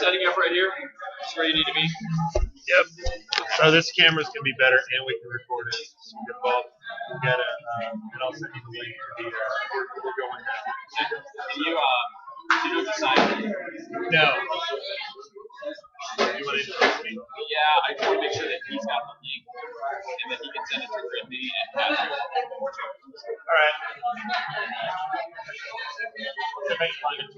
setting up right here. This is where you need to be. Yep. So this camera's gonna be better, and we can record it. So we get both. We'll get a, and I'll send you the link to the. We're going now. Can you decide? No. You want to introduce me? Yeah, I just want to make sure that he's got the link, and that he can send it to Brittany and Patrick. All right. If I can find it.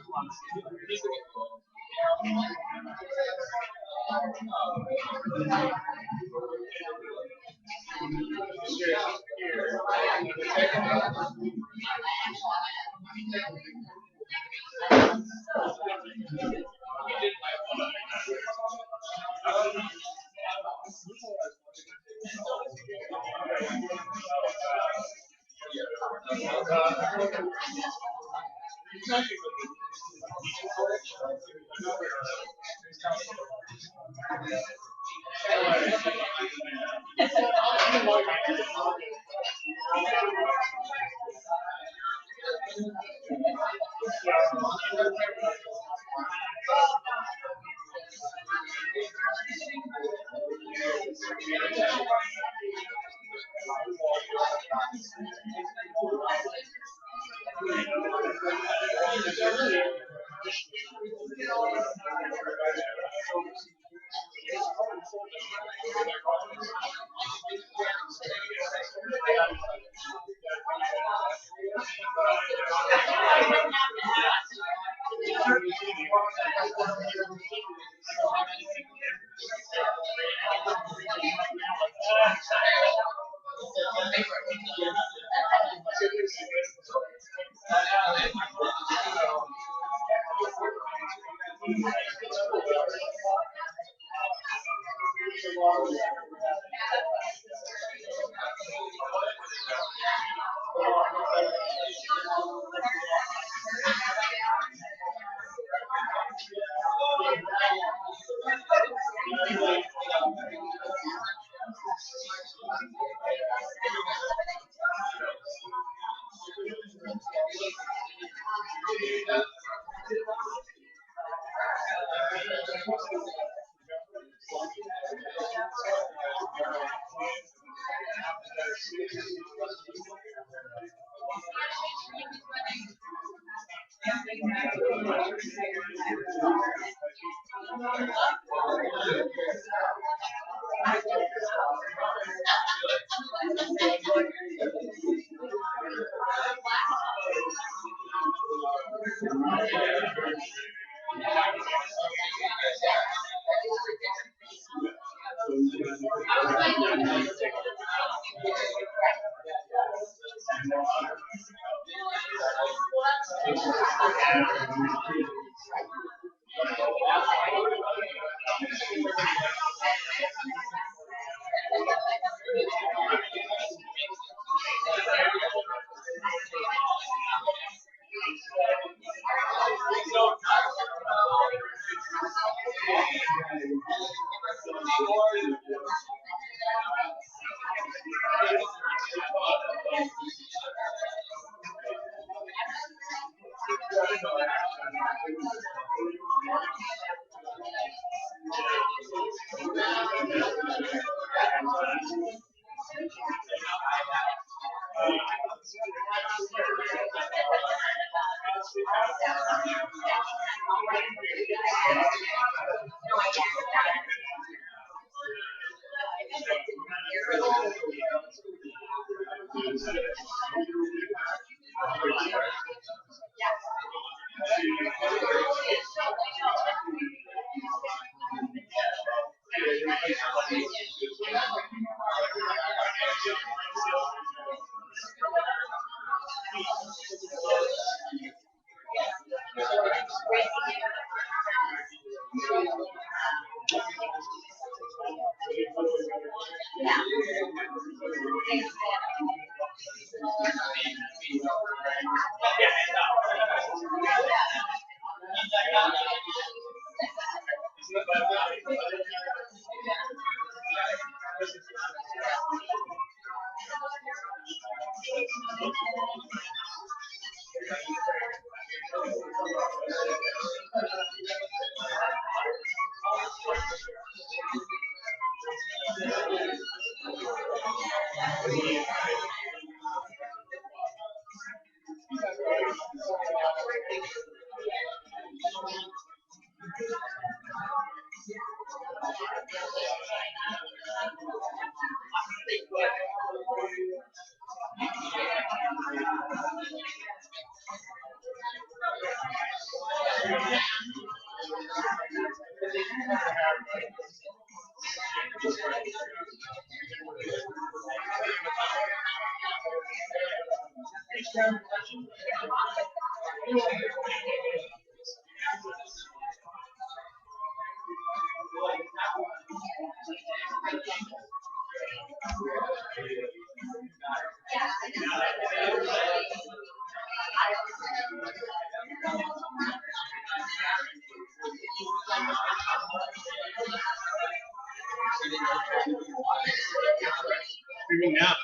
Streaming now.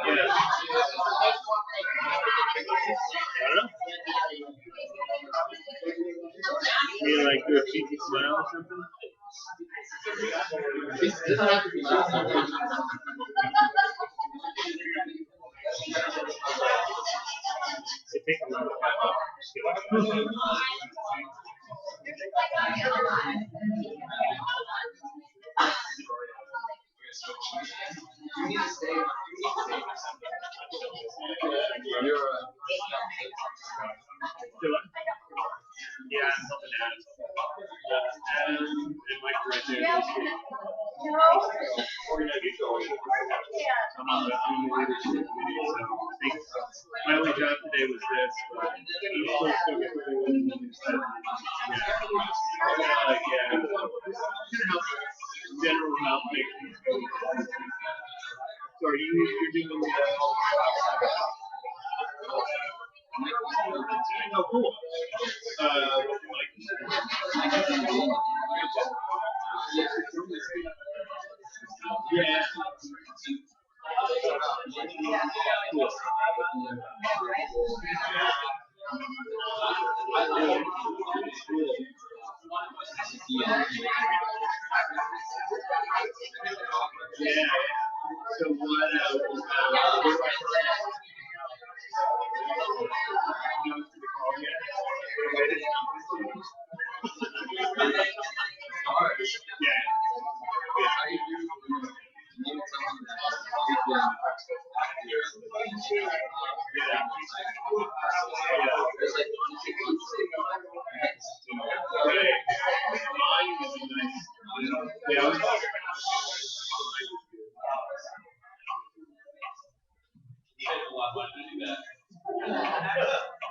Yeah. I don't know. You like do a cheeky smile or something? Take a look. Yeah, I'm helping Adam. Adam and Mike right there. I'm on the leadership committee, so I think my only job today was this, but I'm still get rid of it. General help make things go. So are you're doing oh, cool. Yeah. Cool. Yeah. So what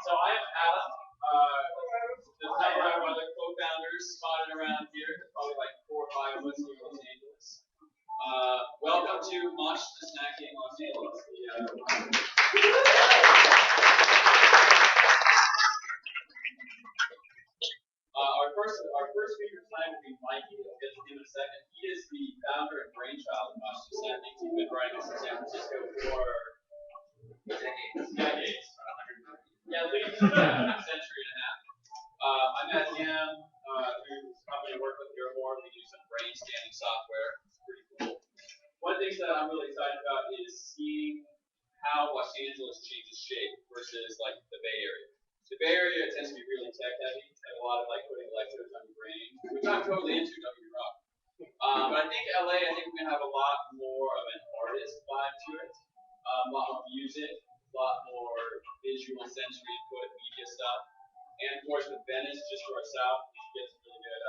So I am Adam. There's a number of other co-founders spotted around here. There's probably like 4 or 5 of us here in Los Angeles. Welcome to ConsciousnessHacking Los Angeles. Our first speaker tonight will be Mikey. We'll get to him in a second. He is the founder and brainchild of ConsciousnessHacking. He's been running this in San Francisco for decades. Yeah, at least a century and a half. I met him through this company I work with here more. We do some brain scanning software. It's pretty cool. One thing that I'm really excited about is seeing how Los Angeles changes shape versus like the Bay Area. The Bay Area tends to be really tech heavy, and a lot of like putting electrodes on your brain, which I'm totally into, don't get me wrong. But I think LA, we're gonna have a lot more of an artist vibe to it, a lot more music, a lot more visual, sensory input, media stuff. And of course with Venice, just to our south, you get some really good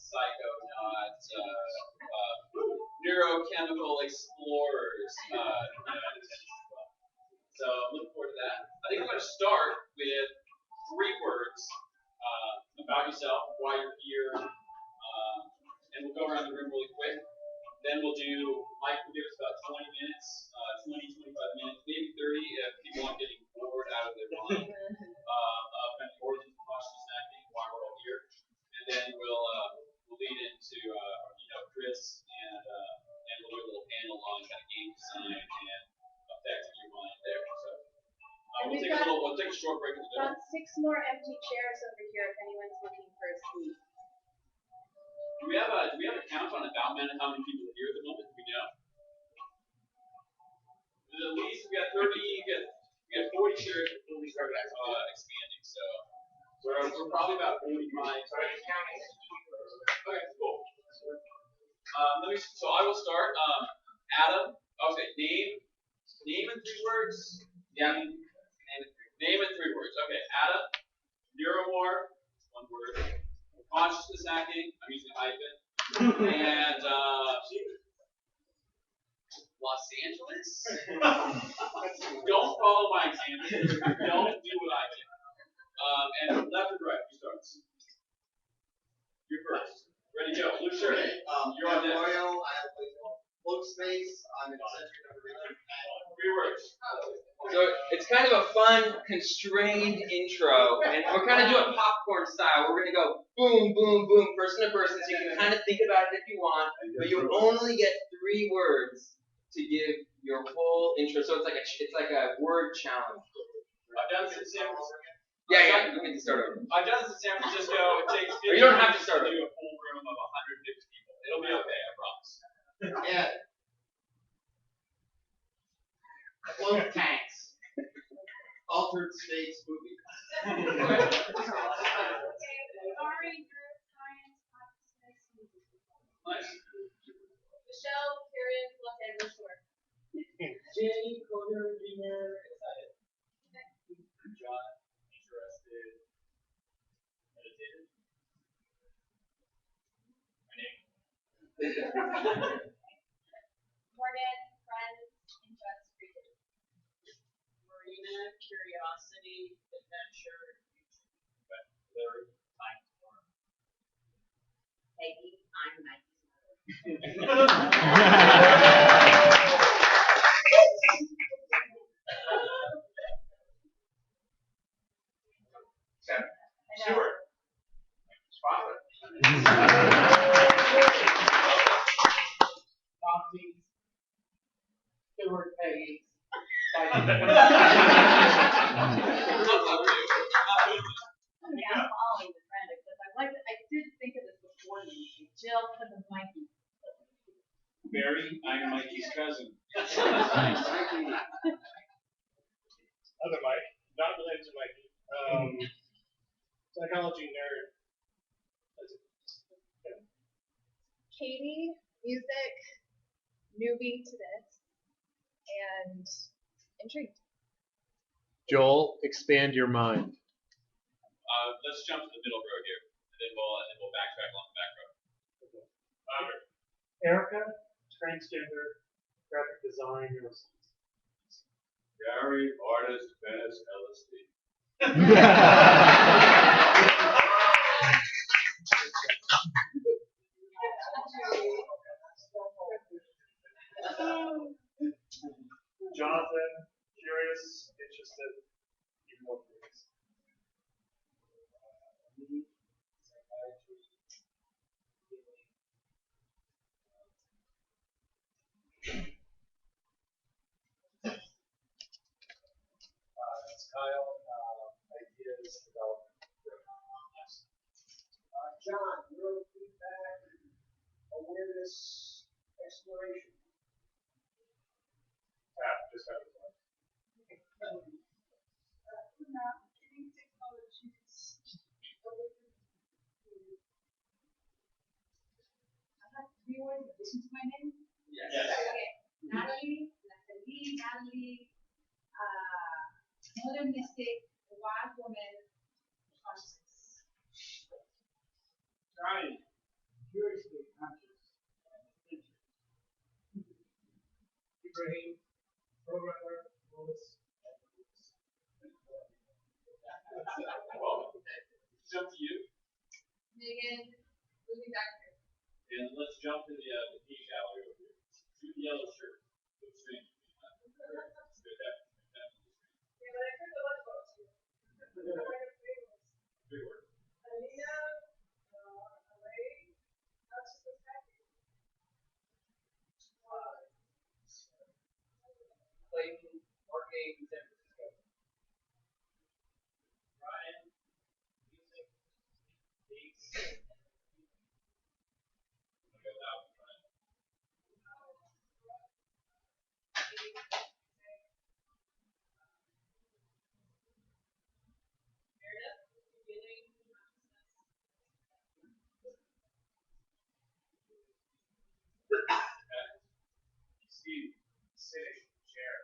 psychonauts, neurochemical explorers. So look forward to that. I think I'm going to start with 3 words about yourself, why you're here, and we'll go around the room really quick. Then we'll do, Mike will give us about 20 minutes, 20, 25 minutes, maybe 30 if people aren't getting bored out of their mind of kind of origins of consciousness, why we're all here. And then we'll lead into Chris and we'll do a little panel on kind of game design and affecting your mind there. So we'll take a short break in the middle. About 6 more empty chairs over here if anyone's looking for a seat. Do we have a count on about how many people are here at the moment? Do we know? At least we got 30. We got 40 shares before we start expanding. So we're probably about 45. Okay, cool. So I will start. Adam. Okay, name in 3 words. Yeah. Name in 3 words. Okay, Adam. Neuromore. 1 word. Consciousness consciousness hacking. I'm using a hyphen. And Los Angeles. Don't follow my example. Don't do what I did. And left or right, who starts? You're first. Ready, go. Blue shirt. You're on this. Royal, I have float space, I'm in eccentric number 18. 3 words. So it's kind of a fun, constrained intro, and we're kind of doing popcorn style. We're going to go boom, boom, boom, person to person, so you can kind of think about it if you want, but you only get 3 words to give your full intro. So it's like a word challenge. I've done this in San Francisco. Yeah, you can start over. I've done this in San Francisco. It takes 50 Or you don't have to minutes start do a full room of 150 people. It'll be okay, I promise. Yeah. Float tanks. Altered states movie. Okay, sorry, neuroscience, consciousness. Nice. Michelle, Karen, Los Angeles Shore. Jay, coder, dreamer, excited. John, interested, meditative. My name. Morgan, friends, interest, creative. Marina, curiosity, adventure, Larry, time to learn. Peggy, I'm Nike's Stuart. Father. Coffee. Stewart Peggy. Yeah, I'm following the trend because I did think of this before the meeting. Jill, because of Mikey. Barry, I'm Mikey's cousin. Other Mike, not related to Mikey. Psychology nerd. Katie, music, newbie to this, and intrigued. Joel, expand your mind. Let's jump to the middle row here, and then we'll backtrack along the back row. Erica, transgender, graphic design, neuroscience. Gary, artist, Venice, LSD. Jonathan, curious, interested, even more curious. It's Kyle, ideas, development. John, neurofeedback, awareness, exploration. Just have it. Listen to my name? Yes. Okay. Natalie, modern mystic, wild woman, consciousness. Ryan, curiously conscious. Ibrahim, programmer, Louis. Well, jump to you, Megan, moving back here. and let's jump to the pea gallery over here. Do the yellow shirt. Looks strange. Good that. Yeah, but I heard the one quote too. Big word. Alina, Elaine, ConsciousnessHacking. Clayton, working in San Francisco. Ryan, music, beats. I'll go that one, Ryan. Meredith, beginning, Steve, sitting, chair.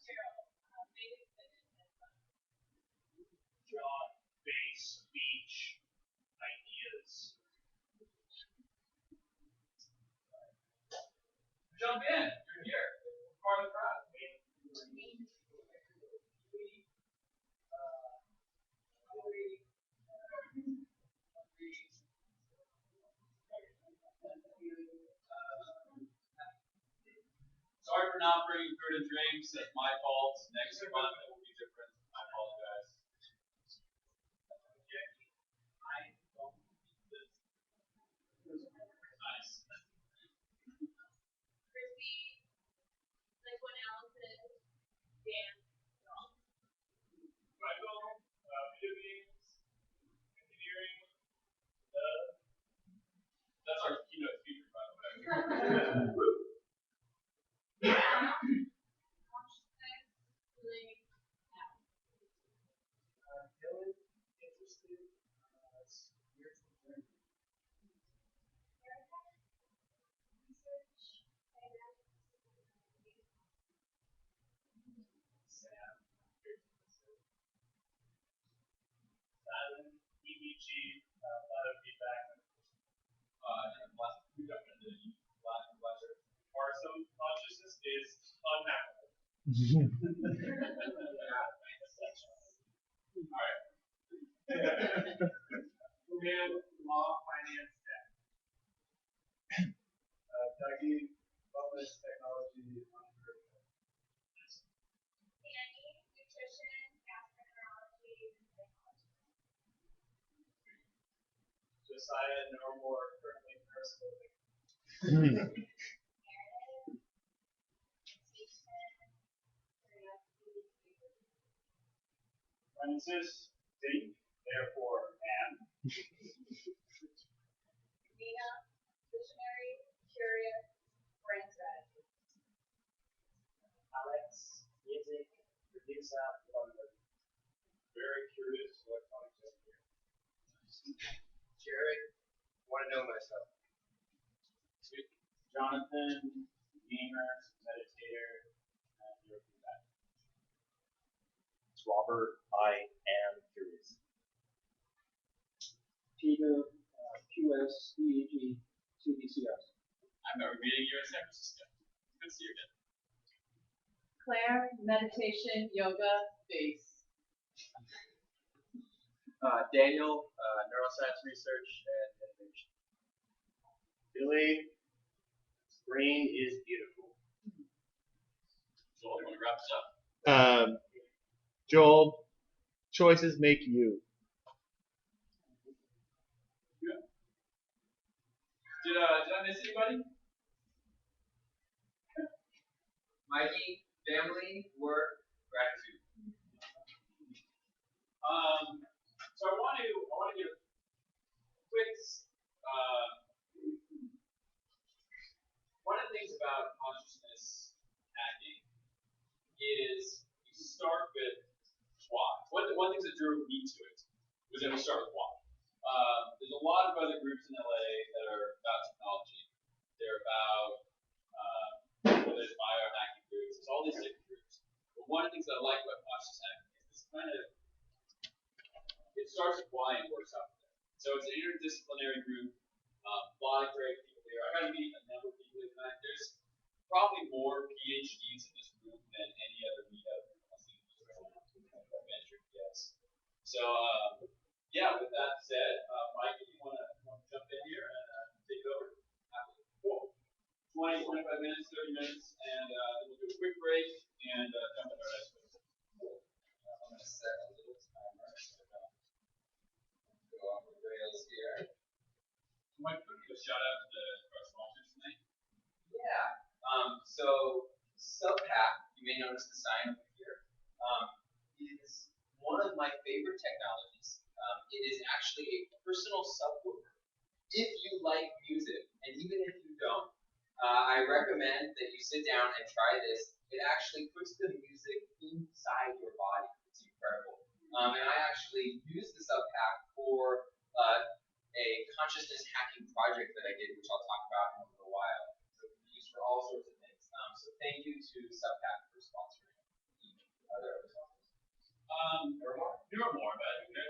Cheryl, Megan, John, not bringing food and drinks. That's my fault. Next month it will be different. I apologize. Okay. I don't need this. Nice. Chrissy, like when Allison danced. Michael, video games, engineering, That's our keynote speaker, by the way. Dylan, interested, spiritual journey. Sam, silent, EEG, other feedback, And last week I went to the last lecture. Parsum consciousness is unhackable. All right. Command, law, finance, tech. Dougie, wellness, technology, entrepreneurship. Annie, nutrition, gastroenterology, and psychology. Josiah, no more currently neuroscopic. Meredith, education, curiosity, creativity. Francis, think, therefore, am. Nina, visionary, curious, brand strategy. Alex, music, producer, wonder. Very curious electronics engineer. Jared, want to know myself. Jonathan, gamer, meditator, and your feedback. Robert, I am curious. Peter, QS, EEG, CDCS. I remember meeting you in San Francisco. Good to see you again. Claire, meditation, yoga, bass. Daniel, neuroscience research and innovation. Billy, brain is beautiful. Joel, you want to wrap this up? Joel, choices make you. Good. Did I miss anybody? Mikey, family, work, gratitude. So I want to give a quick. One of the things about consciousness hacking is you start with why. One thing that drew me to it was that we start with why. There's a lot of other groups in LA that are about technology. They're about there's biohacking groups. There's all these different groups. But one of the things that I like about conscious hacking is this kind of it starts with why and works out from there. So it's an interdisciplinary group. A lot of great people here. I got to meet a number of people tonight. There's probably more PhDs in this room than any other meetup I've seen. Venture guess. So yeah, with that said, Mike, if you want to jump in here and take it over. Cool. 20, 25 minutes, 30 minutes, and then we'll do a quick break and jump into our next one. I'm going to set a little timer so I don't go off the rails here. Mike, could you give a shout out to our sponsors tonight? Yeah. So Subhack, you may notice the sign over here, is one of my favorite technologies. It is actually a personal subwoofer. If you like music, and even if you don't, I recommend that you sit down and try this. It actually puts the music inside your body. It's incredible. And I actually used the Subhack for a consciousness hacking project that I did, which I'll talk about in a little while. So it can be used for all sorts of things. So thank you to Subhack for sponsoring. Are there other sponsors? Neuromore, but okay.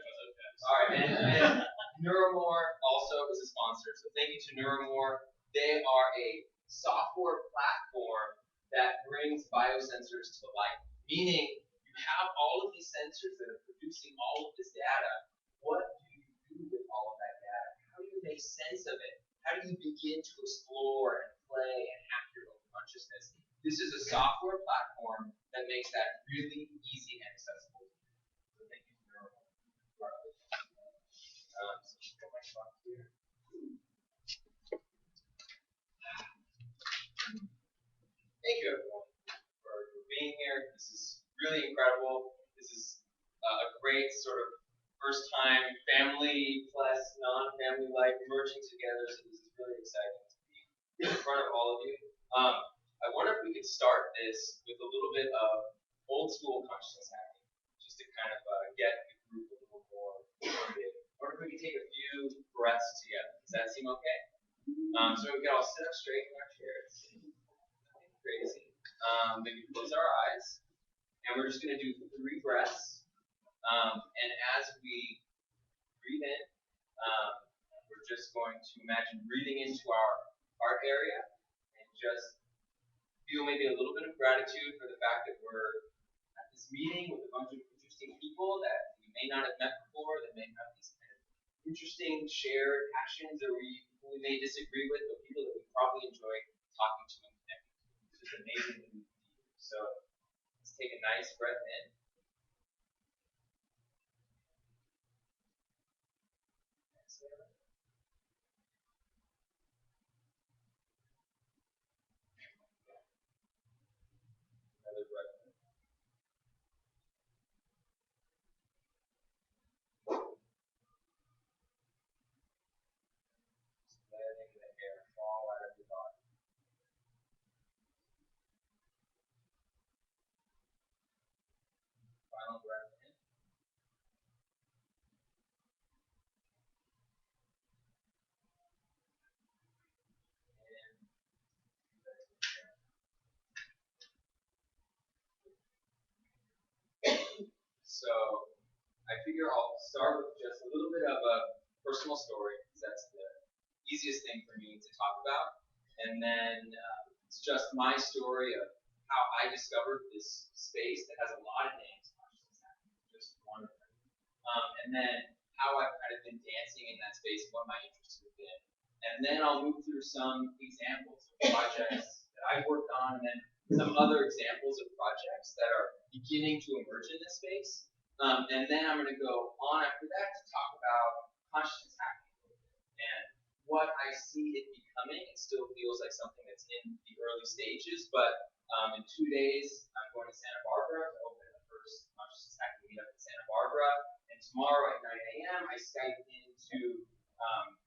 All right, and Neuromore also is a sponsor. So thank you to Neuromore. They are a software platform that brings biosensors to life, meaning you have all of these sensors that are producing all of this data. What do you do with all of that data? How do you make sense of it? How do you begin to explore and play and hack your own consciousness? This is a software platform that makes that really easy and accessible. So thank you for so just go my clock here. Thank you everyone for being here. This is really incredible. This is a great sort of first time family plus non-family life merging together. So this is really exciting to be in front of all of you. I wonder if we could start this with a little bit of old school consciousness hacking, just to kind of get the group a little more motivated. I wonder if we could take a few breaths together. Does that seem okay? So we can all sit up straight in our chairs. Nothing crazy. Maybe close our eyes. And we're just going to do 3 breaths. And as we breathe in, we're just going to imagine breathing into our heart area and just feel maybe a little bit of gratitude for the fact that we're at this meeting with a bunch of interesting people that we may not have met before, that may have these kind of interesting shared passions that we may disagree with, but people that we probably enjoy talking to and connecting to. It's just amazing that we can be here. So let's take a nice breath in. Exhale. Another breath in. Just letting the air fall out of your body. Final breath in. And let it go. So I figure I'll start with just a little bit of a personal story, because that's the easiest thing for me to talk about. And then it's just my story of how I discovered this space that has a lot of names, consciousness hacking, just one of them. And then how I've kind of been dancing in that space, what my interests have been. And then I'll move through some examples of projects that I've worked on, and then some other examples of projects that are beginning to emerge in this space. And then I'm going to go on after that to talk about consciousness hacking a little bit and what I see it becoming. It still feels like something that's in the early stages, but in 2 days I'm going to Santa Barbara to open the first consciousness hacking meetup in Santa Barbara. And tomorrow at 9 a.m. I Skype into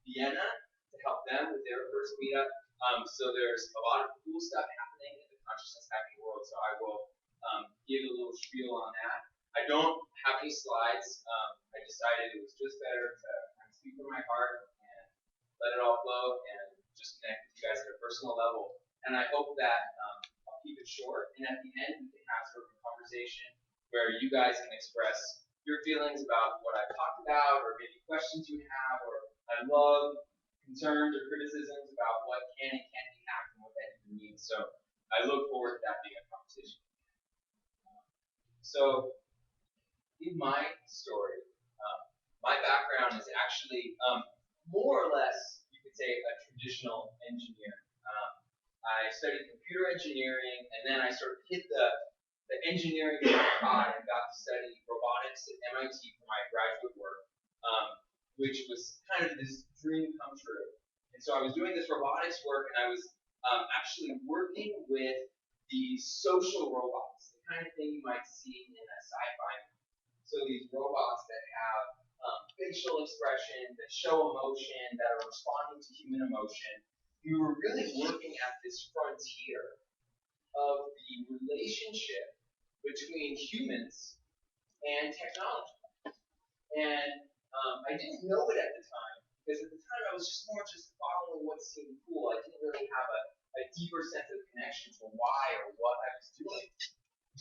Vienna to help them with their first meetup. So there's a lot of cool stuff happening in the consciousness hacking world. So I will give a little spiel on that. I don't have any slides. I decided it was just better to kind of speak from my heart and let it all flow and just connect with you guys at a personal level. And I hope that I'll keep it short. And at the end, we can have sort of a conversation where you guys can express your feelings about what I've talked about, or maybe questions you have, or I love concerns or criticisms about what can and can't be hacked and what that even means. So I look forward to that being a conversation. So in my story, my background is actually more or less, you could say, a traditional engineer. I studied computer engineering, and then I sort of hit the engineering pod and got to study robotics at MIT for my graduate work, which was kind of this dream come true. And so I was doing this robotics work, and I was actually working with these social robots, the kind of thing you might see in a sci-fi movie. So these robots that have facial expression, that show emotion, that are responding to human emotion. We were really working at this frontier of the relationship between humans and technology. And I didn't know it at the time, because at the time I was just following what seemed cool. I didn't really have a deeper sense of connection to why or what I was doing.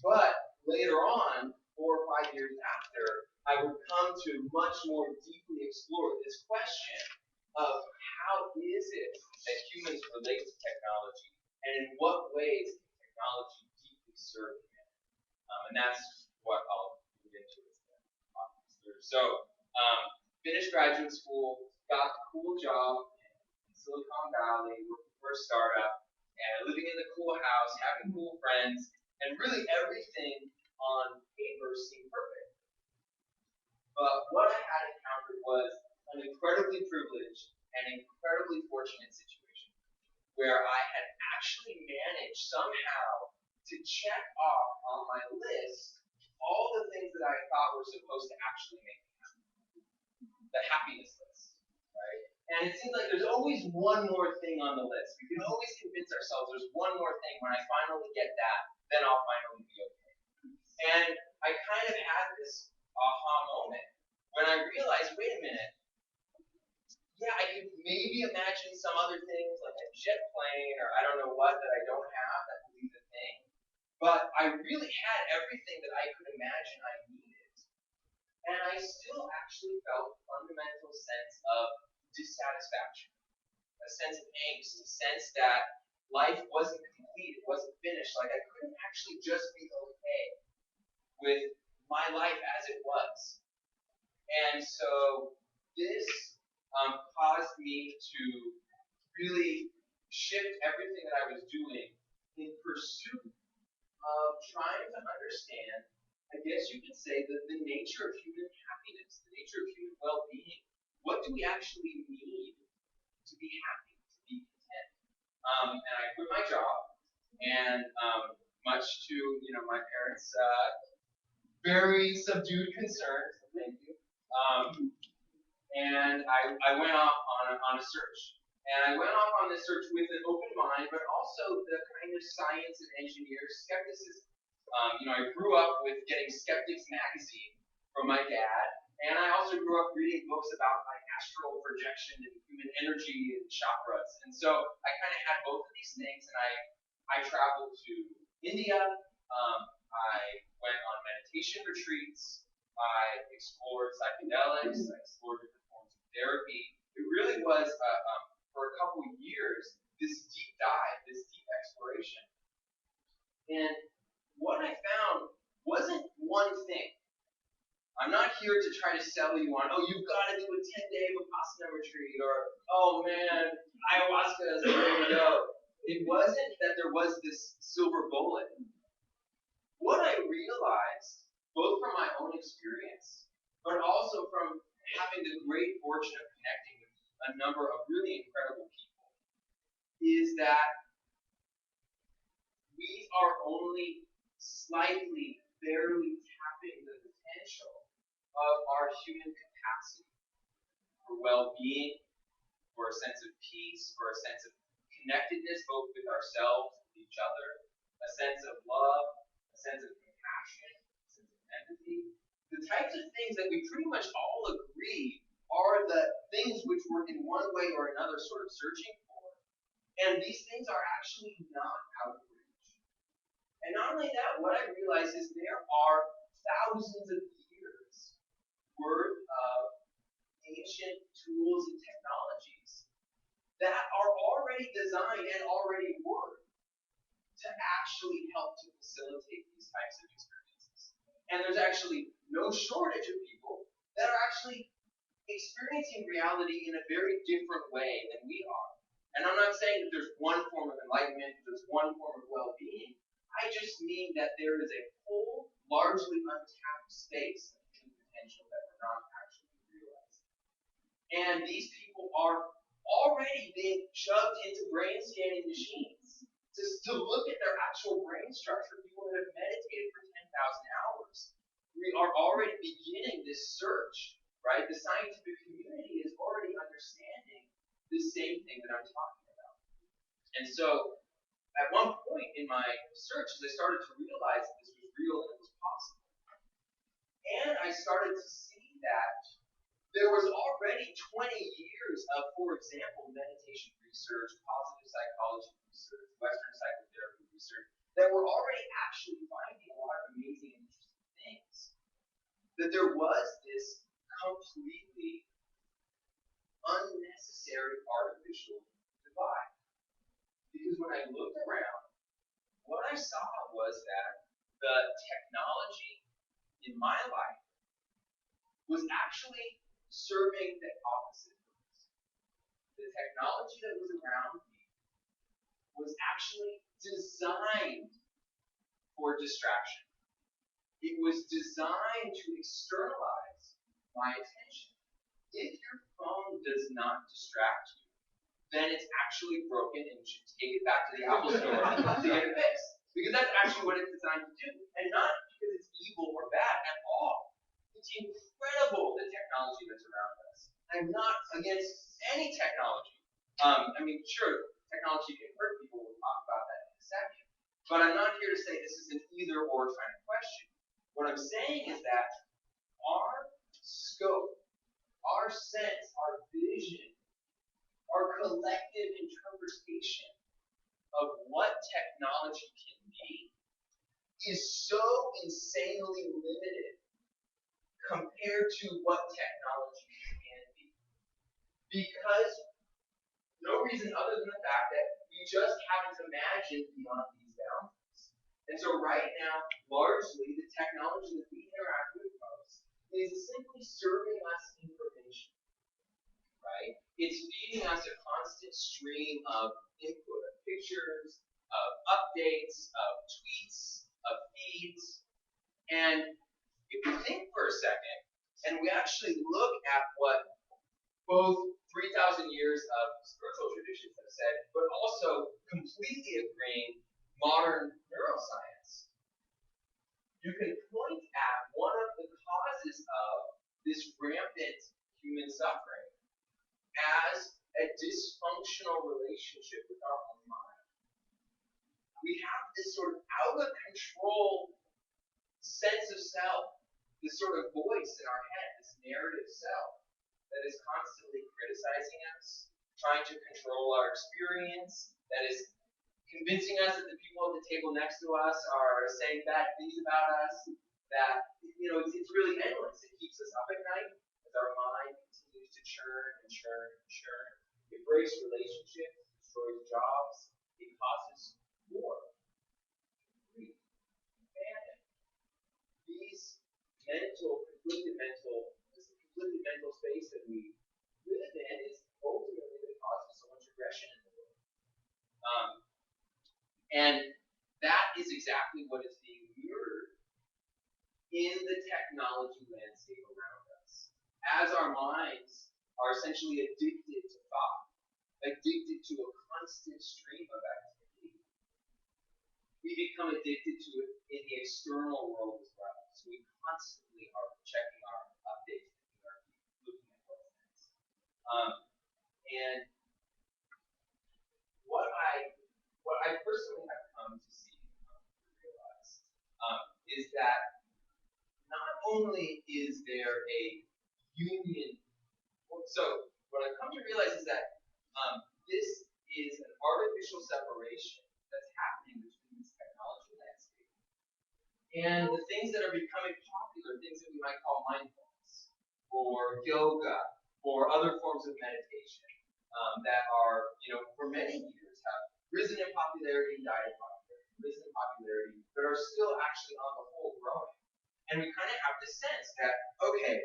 But later on, 4 or 5 years after, I would come to much more deeply explore this question of how is it that humans relate to technology, and in what ways can technology deeply serve humanity? And that's what I'll move into as the talk moves through. So, finished graduate school, got a cool job in Silicon Valley, working for a startup, and living in the cool house, having cool friends, and really everything on paper seemed perfect. But what I had encountered was an incredibly privileged and incredibly fortunate situation where I had actually managed somehow to check off on my list all the things that I thought were supposed to actually make me happy. The happiness list, right? And it seems like there's always one more thing on the list. We can always convince ourselves there's one more thing. When I finally get that, then I'll finally be okay. And I kind of had this aha moment when I realized, wait a minute, yeah, I could maybe imagine some other things like a jet plane or I don't know what that I don't have that would be the thing. But I really had everything that I could imagine I needed. And I still actually felt a fundamental sense of dissatisfaction, a sense of angst, a sense that life wasn't complete, it wasn't finished. Like I couldn't actually just be okay with my life as it was. And so this caused me to really shift everything that I was doing in pursuit of trying to understand, I guess you could say, the nature of human happiness, the nature of human well-being. What do we actually need to be happy, to be content? And I quit my job, and much to my parents' very subdued concerns, thank you. And I went off on a search. And I went off on this search with an open mind, but also the kind of science and engineer skepticism. I grew up with getting Skeptics magazine from my dad, and I also grew up reading books about like astral projection and human energy and chakras. And so I kind of had both of these things, and I traveled to India. I went on meditation retreats. I explored psychedelics. I explored different forms of therapy. It really was, for a couple of years, this deep dive, this deep exploration. And what I found wasn't one thing. I'm not here to try to sell you on, oh, you've got to do a 10-day Vipassana retreat, or, oh man, ayahuasca is the way to go. It wasn't that there was this silver bullet. What I realized, both from my own experience, but also from having the great fortune of connecting with a number of really incredible people, is that we are only slightly, barely tapping the potential of our human capacity for well-being, for a sense of peace, for a sense of connectedness both with ourselves and each other, a sense of love, a sense of compassion, a sense of empathy. The types of things that we pretty much all agree are the things which we're in one way or another sort of searching for. And these things are actually not out of reach. And not only that, what I realize is there are thousands of years worth of ancient tools and technologies that are already designed and already work to actually help to facilitate these types of experiences. And there's actually no shortage of people that are actually experiencing reality in a very different way than we are. And I'm not saying that there's one form of enlightenment, there's one form of well-being. I just mean that there is a whole, largely untapped space of human potential that we're not actually realizing. And these people are already being shoved into brain scanning machines to look at their actual brain structure. People that have meditated for 10,000 hours. We are already beginning this search, right? The scientific community is already understanding the same thing that I'm talking about. And so, at one point in my search, as I started to realize that this was real and it was possible, and I started to see that there was already 20 years of, for example, meditation research, positive psychology research, Western psychotherapy research, that were already actually finding a lot of amazing and interesting things. That there was this completely unnecessary artificial divide. Because when I looked around, what I saw was that the technology in my life was actually serving the opposite purpose. The technology that was around me was actually designed for distraction. It was designed to externalize my attention. If your phone does not distract you, then it's actually broken and you should take it back to the Apple store to get it fixed. Because that's actually what it's designed to do. And not because it's evil or bad at all. It's incredible, the technology that's around us. I'm not against any technology. Sure, technology can hurt people. We'll talk about that in a second. But I'm not here to say this is an either-or kind of question. What I'm saying is that our scope, our sense, our vision, our collective interpretation of what technology can be is so insanely limited compared to what technology can be. Because no reason other than the fact that we just haven't imagined beyond these boundaries. And so right now, largely, the technology that we interact with most is simply serving us information. Right? It's feeding us a constant stream of input, of pictures, of updates, of tweets, of feeds. And if we think for a second, and we actually look at what both 3,000 years of spiritual traditions have said, but also completely agreeing modern neuroscience, you can point at one of the causes of this rampant human suffering as a dysfunctional relationship with our own mind. We have this sort of out of control sense of self, this sort of voice in our head, this narrative self that is constantly criticizing us, trying to control our experience, that is convincing us that the people at the table next to us are saying bad things about us, that, it's really endless. It keeps us up at night as our mind continues to churn and churn and churn. It breaks relationships, destroys jobs, it causes war, grief, famine. This conflicted mental space that we live in is ultimately the cause of so much aggression in the world. And that is exactly what is being mirrored in the technology landscape around us. As our minds are essentially addicted to thought, addicted to a constant stream of activity, we become addicted to it in the external world as well. So we constantly are checking our updates, looking at what's next. And what I personally have come to see, to realize, is that not only is there a union, so what I've come to realize is that this is an artificial separation that's happening between this technology landscape and the things that are becoming popular, things that we might call mindfulness, or yoga, or other forms of meditation that are, for many years have risen in popularity, died in popularity, risen in popularity, but are still actually on the whole growing. And we kind of have this sense that, okay,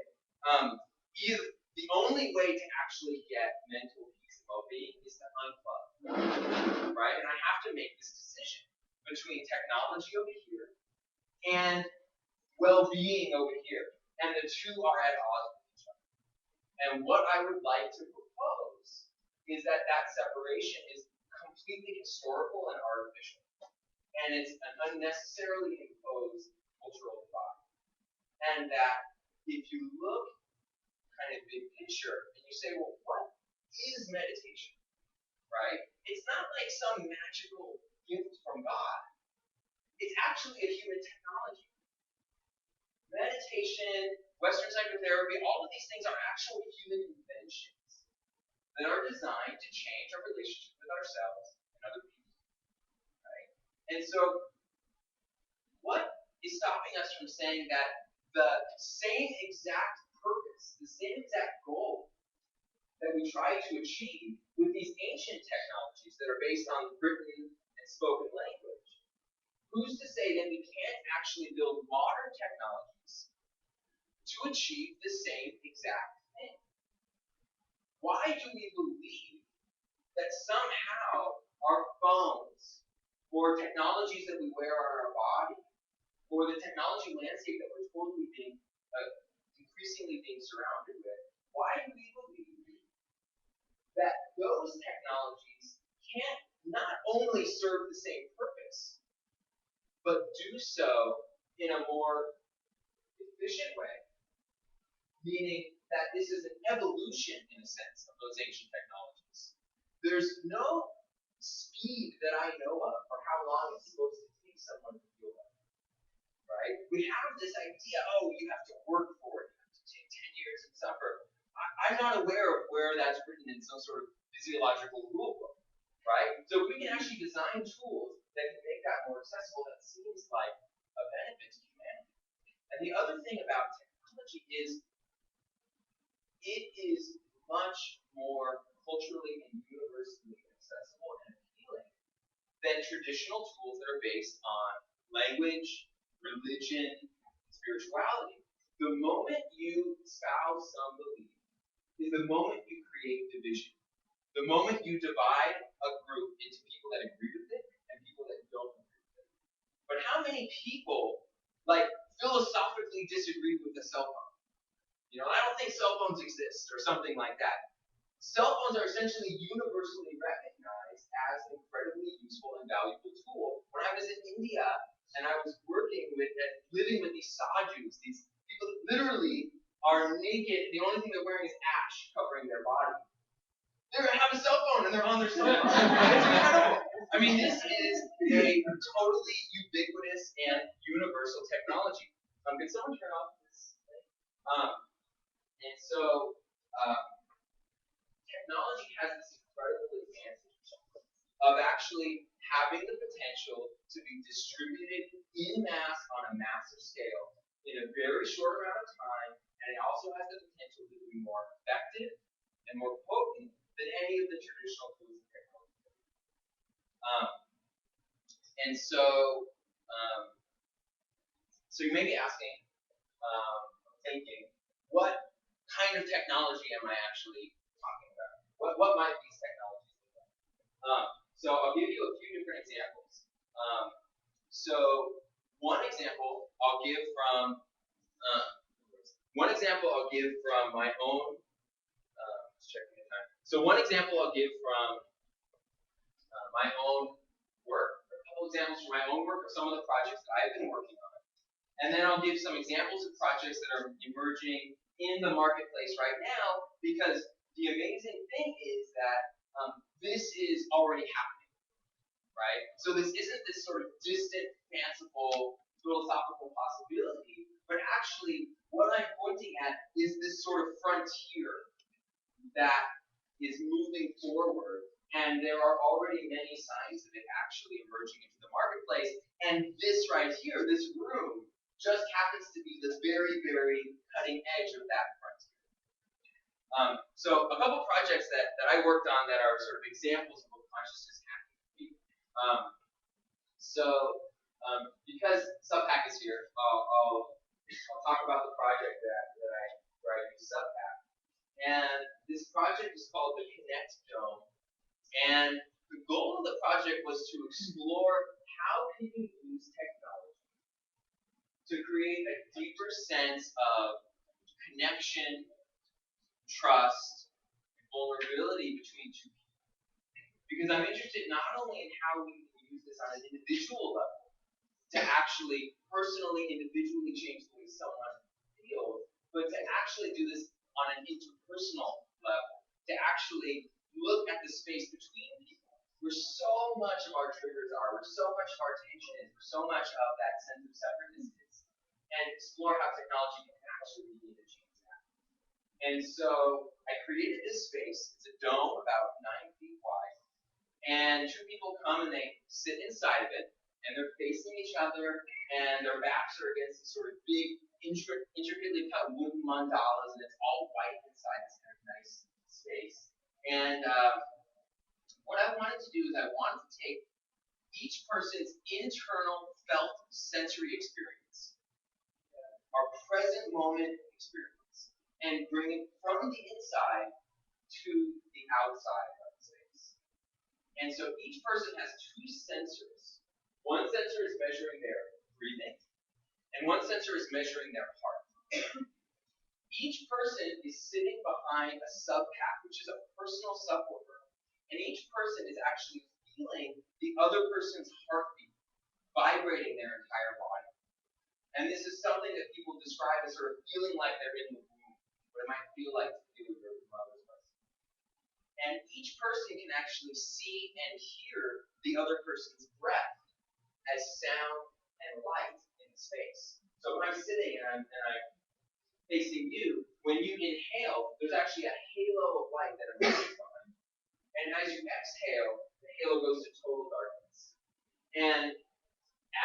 either the only way to actually get mental peace and well-being is to unplug, right? And I have to make this decision between technology over here and well-being over here. And the two are at odds with each other. And what I would like to propose is that separation is completely historical and artificial. And it's an unnecessarily imposed cultural divide. And that if you look kind of big picture and you say, well, what is meditation? Right? It's not like some magical gift from God. It's actually a human technology. Meditation, Western psychotherapy, all of these things are actual human inventions that are designed to change our relationship with ourselves and other people. Right? And so, what is stopping us from saying that the same exact purpose, the same exact goal that we try to achieve with these ancient technologies that are based on written and spoken language, who's to say that we can't actually build modern technologies to achieve the same exact thing? Why do we believe that somehow our phone or technologies that we wear on our body, or the technology landscape that we're totally being, increasingly being surrounded with, why do we believe that those technologies can't not only serve the same purpose, but do so in a more efficient way? Meaning that this is an evolution, in a sense, of those ancient technologies. There's no speed that I know of for how long it's supposed to take someone to feel better, right? We have this idea, oh, you have to work for it, you have to take 10 years and suffer. I'm not aware of where that's written in some sort of physiological rule book, right? So if we can actually design tools that can make that more accessible, that seems like a benefit to humanity. And the other thing about technology is it is much more culturally and universally accessible and appealing than traditional tools that are based on language, religion, spirituality. The moment you espouse some belief is the moment you create division. The moment you divide a group into people that agree with it and people that don't agree with it. But how many people, philosophically disagree with the cell phone? I don't think cell phones exist, or something like that. Cell phones are essentially universally recognized as an incredibly useful and valuable tool. When I was in India and I was working with and living with these sadhus, these people that literally are naked, the only thing they're wearing is ash covering their body. They have a cell phone and they're on their cell phone. It's incredible. I mean, this is a totally ubiquitous and universal technology. Can someone turn off this thing? And so, technology has this incredible advantage of actually having the potential to be distributed in mass on a massive scale in a very short amount of time, and it also has the potential to be more effective and more potent than any of the traditional tools and technologies. And so, so you may be asking, thinking, what kind of technology am I actually talking about? What might these technologies look like? So I'll give you a few different examples. So one example I'll give from my own. Just checking the time. So one example I'll give from my own work, or a couple examples from my own work of some of the projects that I've been working on. And then I'll give some examples of projects that are emerging in the marketplace right now, because the amazing thing is that this is already happening, right? So this isn't this sort of distant, fanciful, philosophical possibility, but actually what I'm pointing at is this sort of frontier that is moving forward, and there are already many signs of it actually emerging into the marketplace, and this right here, this room, just happens to be the very, very cutting edge of that frontier. So a couple projects that I worked on that are sort of examples of what consciousness hacking can be. Because Subhack is here, I'll talk about the project where I use Subhack. And this project is called the Connect Dome. And the goal of the project was to explore how can you use technology to create a deeper sense of connection, trust, and vulnerability between two people. Because I'm interested not only in how we can use this on an individual level to actually personally, individually change the way someone feels, but to actually do this on an interpersonal level, to actually look at the space between people, where so much of our triggers are, where so much of our tension is, where so much of that sense of separateness is, and explore how technology can actually begin to change that. And so I created this space. It's a dome about 9 feet wide, and two people come and they sit inside of it, and they're facing each other, and their backs are against this sort of big, intricately cut wooden mandalas, and it's all white inside this kind of nice space. And what I wanted to do is I wanted to take each person's internal felt sensory experience, our present moment experience, and bring it from the inside to the outside of the space. And so each person has two sensors. One sensor is measuring their breathing, and one sensor is measuring their heart. Each person is sitting behind a subcap, which is a personal subwoofer, and each person is actually feeling the other person's heartbeat vibrating their entire body. And this is something that people describe as sort of feeling like they're in the womb, what it might feel like to be with your mother's breast. And each person can actually see and hear the other person's breath as sound and light in space. So when I'm sitting and I'm facing you, when you inhale, there's actually a halo of light that emerges behind you. And as you exhale, the halo goes to total darkness. And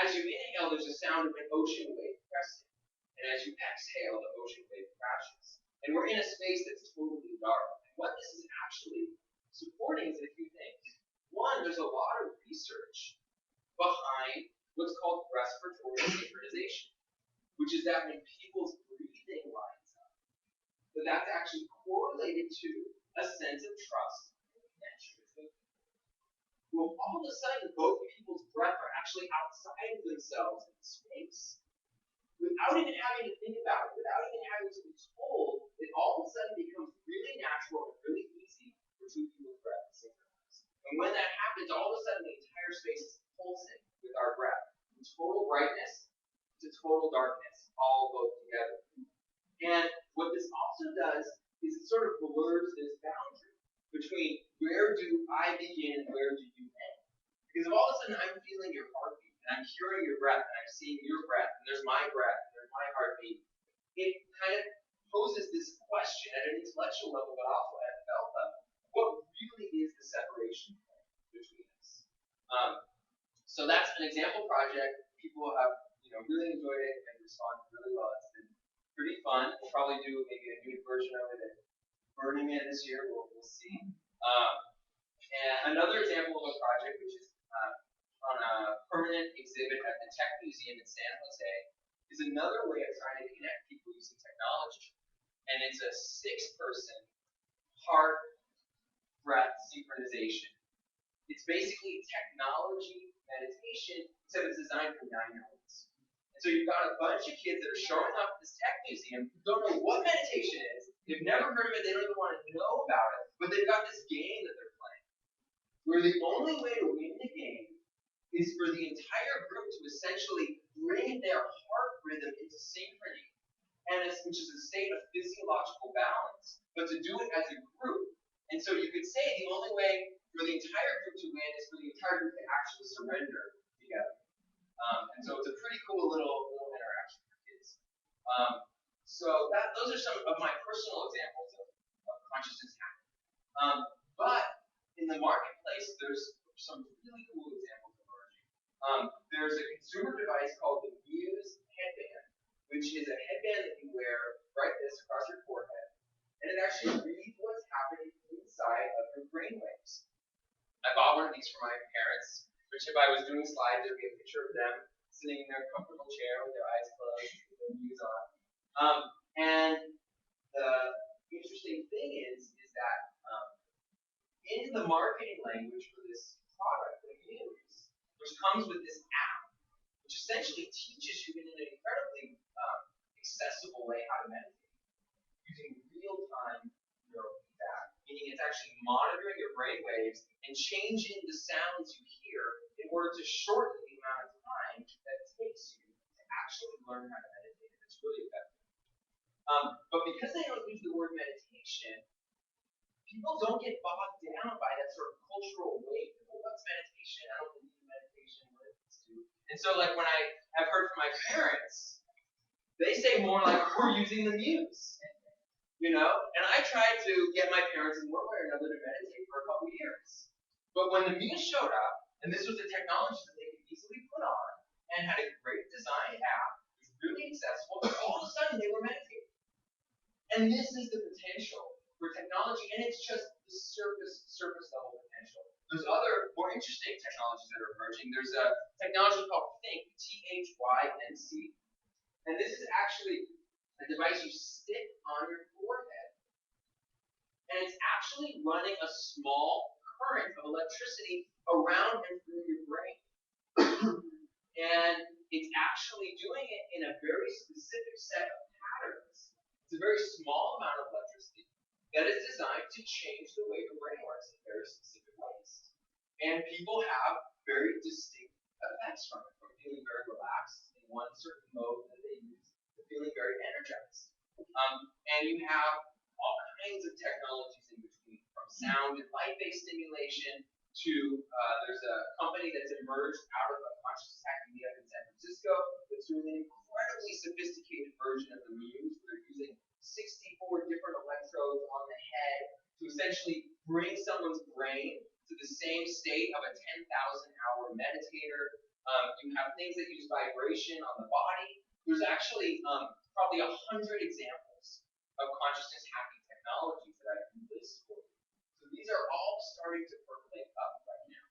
as you inhale, there's a sound of an ocean wave cresting. And as you exhale, the ocean wave crashes. And we're in a space that's totally dark. And what this is actually supporting is a few things. One, there's a lot of research behind what's called respiratory synchronization, which is that when people's breathing lines up, that's actually correlated to a sense of trust and connection between people. Well, all of a sudden, both people's breath are actually outside of themselves in space. Without even having to think about it, without even having to be told, it all of a sudden becomes really natural and really easy for two people's breath to synchronize. And when that happens, all of a sudden the entire space is pulsing with our breath, from total brightness to total darkness, all both together. And what this also does is it sort of blurs this boundary between where do I begin and where do you end. Because if all of a sudden I'm feeling your heartbeat, and I'm hearing your breath, and I'm seeing your breath, and there's my breath, and there's my heartbeat, it kind of poses this question at an intellectual level, but also at a felt level. What really is the separation point between us? So that's an example project. People have really enjoyed it and responded really well. It's been pretty fun. We'll probably do maybe a new version of it at Burning Man this year. We'll see. And another example of a project which is on a permanent exhibit at the Tech Museum in San Jose is another way of trying to connect people using technology. And it's a 6-person heart breath synchronization. It's basically technology meditation, except it's designed for 9-year-olds. And so you've got a bunch of kids that are showing up at this tech museum who don't know what meditation is. They've never heard of it. They don't even want to know about it. But they've got this game that they're playing, where the only way to win the game is for the entire group to essentially bring their heart rhythm into synchrony, which is a state of physiological balance, but to do it as a group. And so you could say the only way for the entire group to win is for the entire group to actually surrender together. And so it's a pretty cool little interaction for kids. So those are some of my personal examples of consciousness hacking. But in the marketplace, there's some really cool examples emerging. There's a consumer device called the Muse headband, which is a headband that you wear right this across your forehead, and it actually reads what's happening inside of your brainwaves. I bought one of these for my parents, which if I was doing slides, there would be a picture of them sitting in their comfortable chair with their eyes closed with their Muse on. And the interesting thing is that in the marketing language for this product, the Muse, which comes with this app, which essentially teaches you in an incredibly accessible way how to meditate, using real-time neurofeedback, meaning it's actually monitoring your brain waves and changing the sounds you hear in order to shorten the amount of time that it takes you to actually learn how to meditate. And it's really effective. But because they don't use the word meditation, people don't get bogged down by that sort of cultural weight. Well, what's meditation? I don't believe in meditation. What does this do? And so, like, when I have heard from my parents, they say more like, we're using the Muse. And I tried to get my parents in one way or another to meditate for a couple years. But when the Muse showed up, and this was a technology that they could easily put on, and had a great design app, it was really accessible, all of a sudden they were meditating. And this is the potential for technology, and it's just the surface level potential. There's other more interesting technologies that are emerging. There's a technology called Think, T-H-Y-N-C, and this is actually a device you stick on your forehead, and it's actually running a small current of electricity around and through your brain. And it's actually doing it in a very specific set of patterns. It's a very small amount of electricity that is designed to change the way your brain works in very specific ways. And people have very distinct effects from it, from feeling very relaxed in one certain mode that they use to feeling very energized. And you have all kinds of technologies in between, from sound and light-based stimulation to there's a company that's emerged out of a consciousness hacking meetup in San Francisco that's doing an incredibly sophisticated version of the Muse. They're using 64 different electrodes on the head to essentially bring someone's brain to the same state of a 10,000-hour meditator. You have things that use vibration on the body. There's actually probably 100 examples of consciousness hacking technologies that I can list for you. So these are all starting to percolate up right now.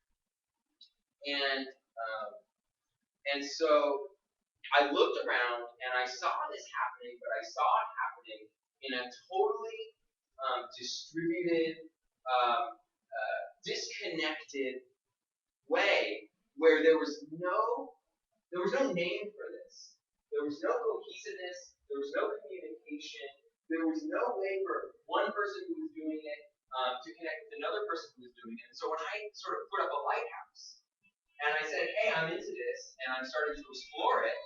And so I looked around and I saw this happening, but I saw it happening in a totally distributed, disconnected way where there was no name for this. There was no cohesiveness. There was no communication. There was no way for one person who was doing it to connect with another person who was doing it. And so when I sort of put up a lighthouse and I said, hey, I'm into this, and I'm starting to explore it,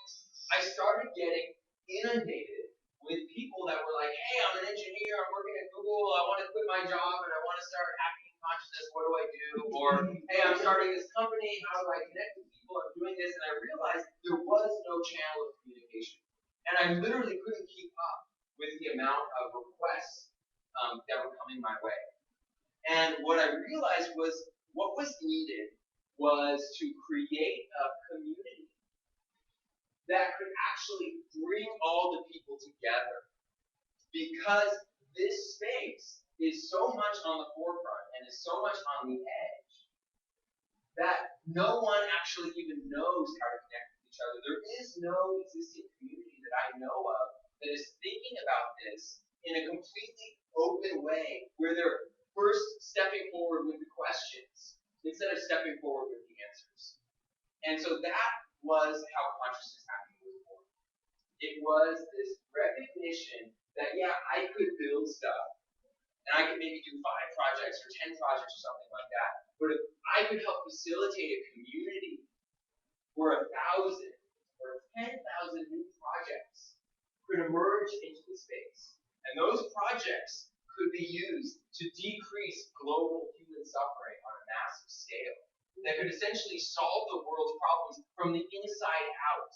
I started getting inundated with people that were like, hey, I'm an engineer, I'm working at Google, I want to quit my job and I want to start hacking consciousness, what do I do? Or, hey, I'm starting this company, how do I connect with people? I'm doing this, and I realized there was no channel of communication. And I literally couldn't keep up with the amount of requests that were coming my way. And what I realized was what was needed was to create a community that could actually bring all the people together. Because this space is so much on the forefront and is so much on the edge that no one actually even knows how to connect with each other. There is no existing community that I know of that is thinking about this in a completely open way where they're first stepping forward with the questions instead of stepping forward with the answers. And so that was how consciousness hacking was born. It was this recognition that, yeah, I could build stuff, and I could maybe do 5 projects or 10 projects or something like that, but if I could help facilitate a community where 1,000 or 10,000 new projects could emerge into the space, and those projects could be used to decrease global human suffering on a massive scale, that could essentially solve the world's problems from the inside out,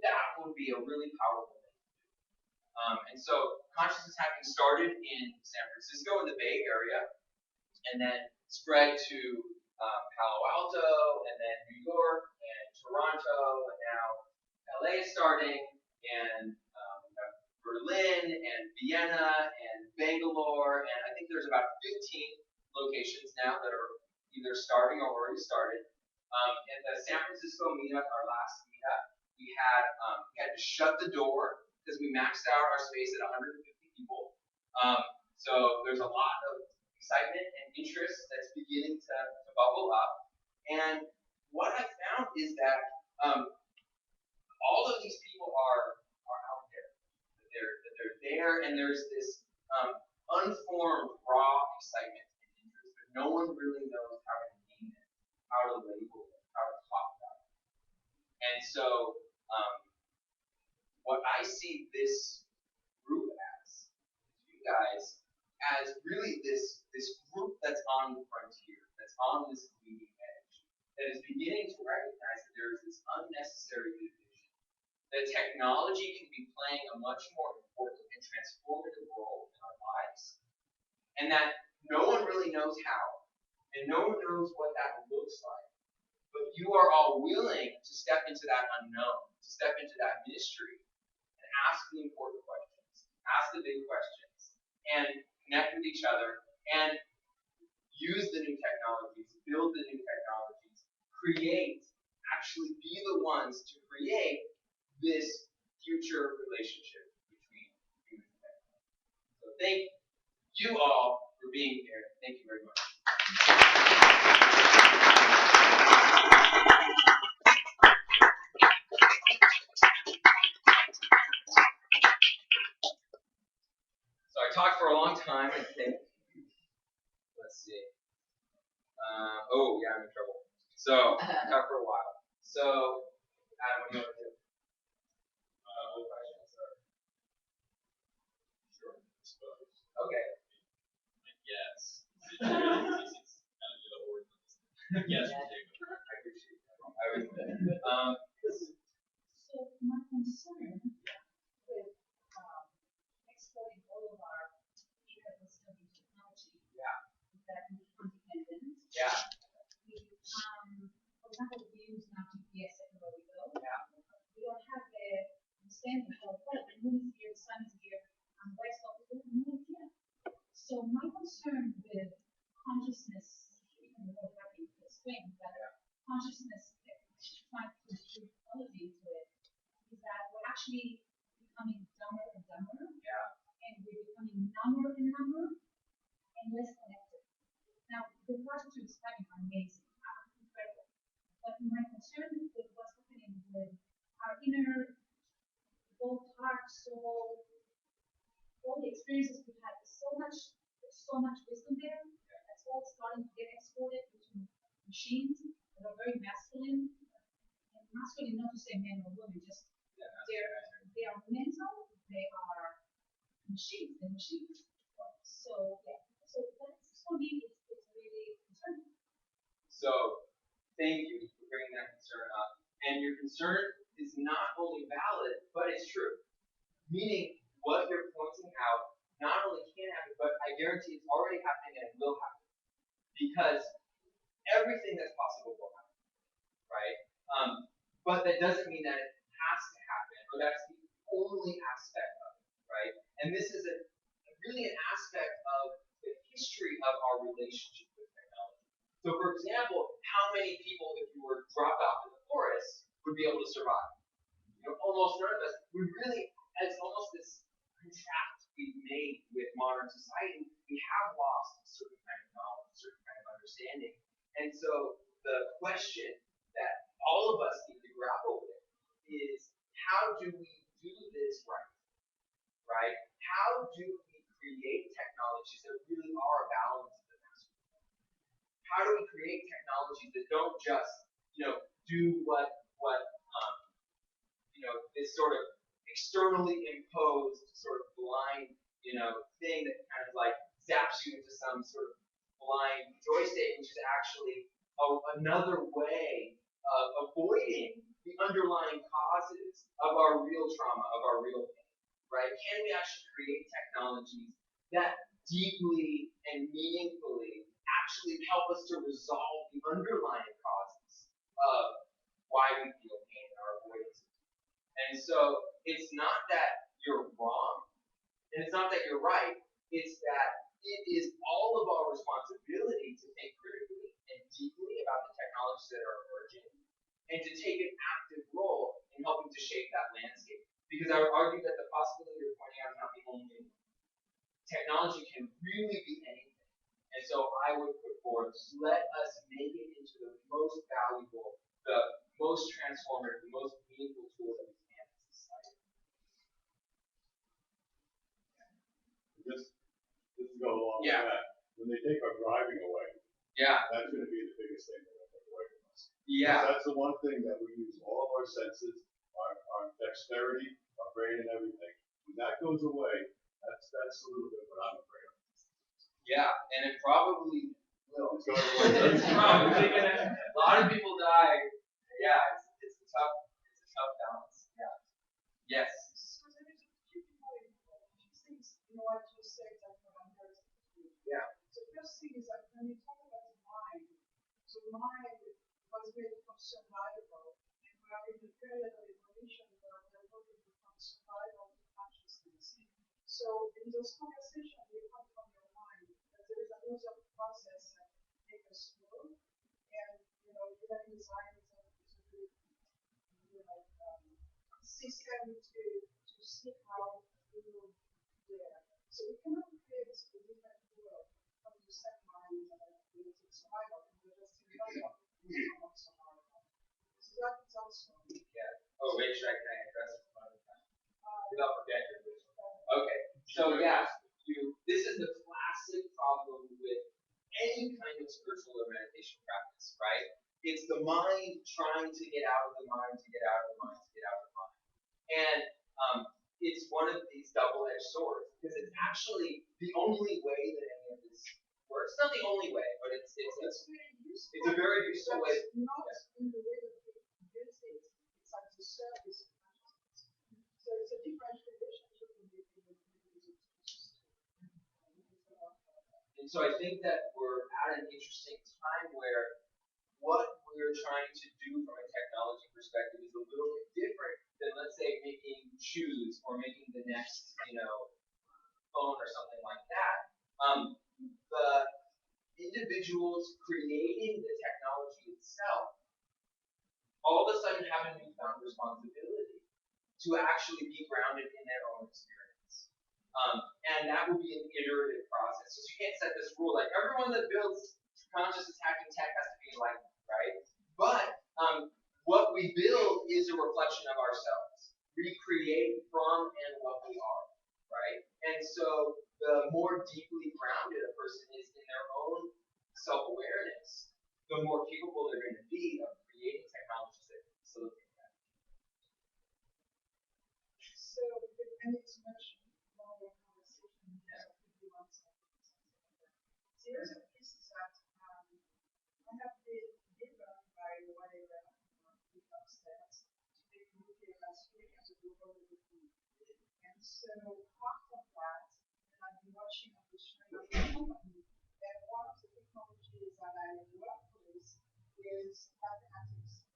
that would be a really powerful thing to do. And so consciousness hacking started in San Francisco in the Bay Area, and then spread to Palo Alto, and then New York, and Toronto, and now LA is starting, and Berlin, and Vienna, and Bangalore, and I think there's about 15 locations now that are either starting or already started. At the San Francisco meetup, our last meetup, we had to shut the door because we maxed out our space at 150 people. So there's a lot of excitement and interest that's beginning to bubble up. And what I found is that all of these people are out there. That they're there, and there's this unformed, raw excitement and interest, but no one really knows how to name it, how to label it, how to talk about it. And so what I see this group as, you guys, as really this group that's on the frontier, that's on this leading edge, that is beginning to recognize that there is this unnecessary division, that technology can be playing a much more important and transformative role in our lives, and that no one really knows how, and no one knows what that looks like. But you are all willing to step into that unknown, to step into that mystery, and ask the important questions, ask the big questions, and connect with each other, and use the new technologies, build the new technologies, actually be the ones to create this future relationship between human and technology. So thank you all for being here. Thank you very much. talked for a long time, I think. Let's see. Oh, yeah, I'm in trouble. So, I talked for a while. So, Adam, what do you want to do? What questions? Sure. Okay. Yes. Yes. I appreciate that. I would. So my concern with exporting all of our ecosystem technology is that we become dependent. Yeah. We become, for example, we use now GPS everywhere we go. Yeah. We don't have the understanding of, oh, the moon is here, the sun is here, and where stop we have no idea. So my concern with consciousness, even what happened to explain, that consciousness trying to put quality into it, is that we're actually becoming dumber and dumber, and we're becoming number and number, and less connected. Now, the projects you're describing are amazing, incredible. But my concern with what's happening with our inner, both heart, soul, all the experiences we've had, there's so much wisdom there. That's all starting to get exported into machines that are very masculine. And masculine, not to say men or women, just they are mental, they are machines, they're machines. So yeah, so that's for me, it's really concerning. So, thank you for bringing that concern up. And your concern is not only valid, but it's true. Meaning, what you're pointing out not only can happen, but I guarantee it's already happening and it will happen. Because everything that's possible will happen, right? But that doesn't mean that it has to happen, or that's the only aspect of it, right? And this is really an aspect of the history of our relationship with technology. So, for example, how many people, if you were dropped off in the forest, would be able to survive? Almost none of us. We really, as almost this contract we've made with modern society, we have lost a certain kind of knowledge, a certain kind of understanding. And so the question that all of us need to grapple with is, how do we do this right? How do we create technologies that really are a balance of the master? How do we create technologies that don't just, do what this sort of externally imposed sort of blind, thing that kind of like zaps you into some sort of blind joy state, which is actually another way of avoiding the underlying causes of our real trauma, of our real pain, right? Can we actually create technologies that deeply and meaningfully actually help us to resolve the underlying causes of why we feel pain and our avoidance? And so it's not that you're wrong, and it's not that you're right, it's that it is all of our responsibility to think critically and deeply about the technologies that are emerging, and to take an active role in helping to shape that landscape. Because I would argue that the possibility you're pointing out is not the only one. Technology can really be anything. And so I would put forward, let us make it into the most valuable, the most transformative, the most meaningful tool that we can in society. Just to go along with that, when they take our driving away, that's going to be the biggest thing they're going to take away from us. Yeah. That's the one thing that we use all of our senses, our dexterity, our brain, and everything. When that goes away, that's a little bit what I'm afraid of. Yeah, and it probably will. It's going away. It's probably gonna. A lot of people die. Yeah, it's a tough balance. Yeah. Yes. So there is a few things, what you said that I'm very interested in. Yeah. So the first thing is that when you talk about the mind, so mind was built from survival, and we are in the period of evolution where we're moving from survival to consciousness. So in those conversations, they come from your mind, that there is another process that makes us grow, and human design is a good system to see how we move there. So we cannot create a different world from the same mind that created survival, and we're just in survival. So that's also. Yeah. Oh, wait, should I address this one at a time? Without forgetting your vision. Okay. So yeah, This is the classic problem with any kind of spiritual or meditation practice, right? It's the mind trying to get out of the mind, to get out of the mind, to get out of the mind. And it's one of these double-edged swords because it's actually the only way that any of this works. Not the only way, but it's a very useful way. Not in the way that we use it. It's like the service of consciousness. So it's a different relationship with the And so I think that we're at an interesting time where what we're trying to do from a technology perspective is a little bit different than, let's say, making shoes or making the next, phone or something like that. The individuals creating the technology itself all of a sudden have a newfound responsibility to actually be grounded in their own experience. And that will be an iterative process. So you can't set this rule like everyone that builds consciousness hacking tech has to be enlightened, right? But what we build is a reflection of ourselves. We create from and what we are, right? And so the more deeply grounded a person is in their own self-awareness, the more capable they're going to be of creating technologies that can facilitate that. So, and it's much longer conversation. Yeah. Here's a piece that I have been given by whatever upstairs to make a movie last week as a global movie. And so part of that, and I've been watching on the stream, and one of the technologies that I work with is mathematics.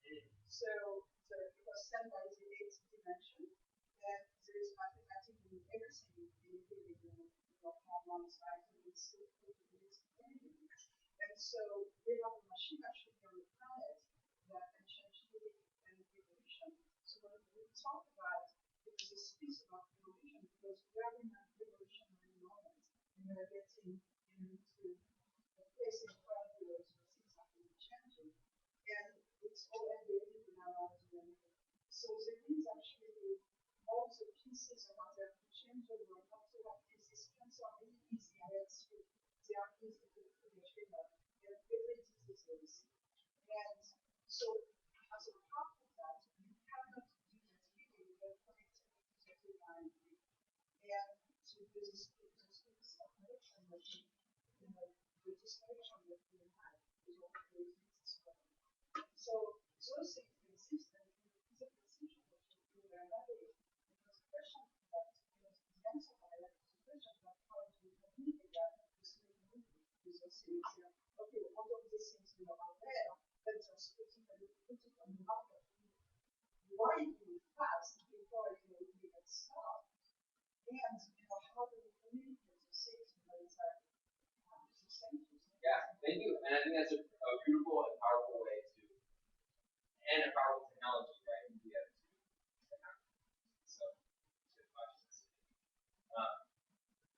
So it was sent by the 8th dimension, and there is mathematics in everything, in your hormones, vitamins, and so we have a machine actually on the planet that can change healing and evolution. So when we talk about this piece about evolution, because we are in an evolutionary moment, and we are getting into a place in front of us where things are really changing, and it's all embedded in our DNA. So there is actually all the pieces of how they have to change the world, not to have resistance are really easy, and they are easy to trigger. And every disease. And so as a part of that, you cannot do that healing without connecting to the divine. And so there's this connection that the disconnection that we have is what creates this problem. So those things exist, and it's a decision that you do very badly. Because the question that the answer for that is the question about how do you communicate that with the movie. Okay, all of these things are there, but just put it on the market. Why do you fast before you even start? And how do you communicate the things that is Yeah, thank you. And I think that's a beautiful and powerful way to, and a powerful technology, right? To get to happen. So, good questions.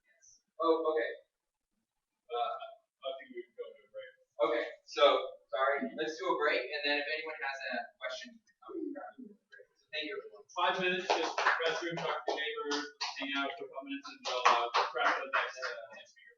Yes. Oh, okay. I think we can go to a break. Okay, so sorry, let's do a break, and then if anyone has a question, we can grab you. Thank you, everyone. 5 minutes, just restroom, talk to neighbors, hang out for a couple minutes, and we'll crack the next speaker.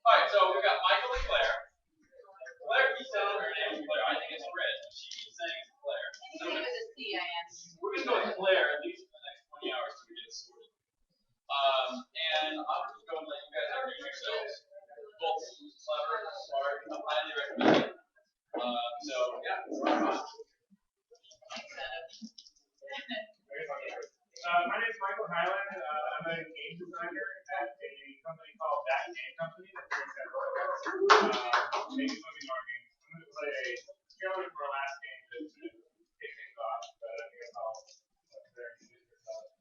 All right, so we got Michael and Claire. Claire keeps telling her name is Claire. I think it's Fred. She keeps saying it's Claire. So we're gonna go with Claire at least for the next 20 hours to get sorted. And I'm just going to let you guys introduce yourselves. Both clever, smart, I highly recommend it. So yeah, My name is Michael Highland. I'm a game designer at a company called That Game Company that's based out of maybe some of you know our games. I'm going to play a trailer for our last game to kick things off, but I guess I'll let Claire introduce herself.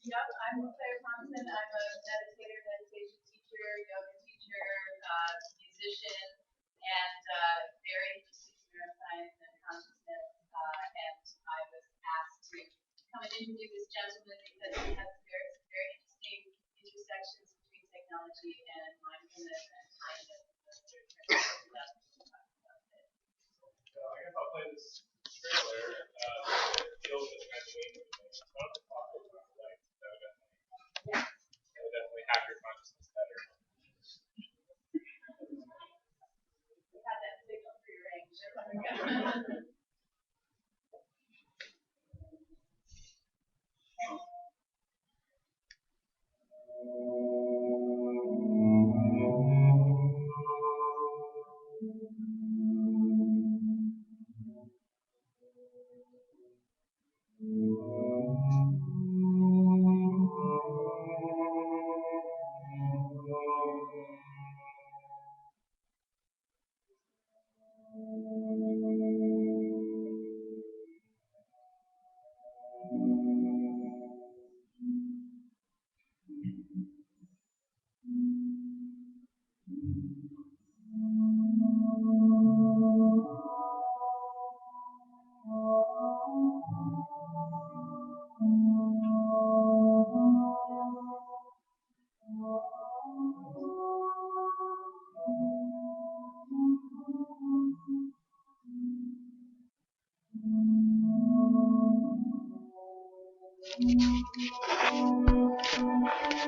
Yep, I'm Claire Thompson. I'm a meditator, meditation teacher, yoga teacher, musician, and very interested in neuroscience and consciousness. And I was asked to come and interview this gentleman because he has very, very interesting intersections between technology and mindfulness and kindness. So I guess I'll play this trailer. It deals with imagining what the possible sounds like. That would definitely hack your consciousness better. We had that signal for your range.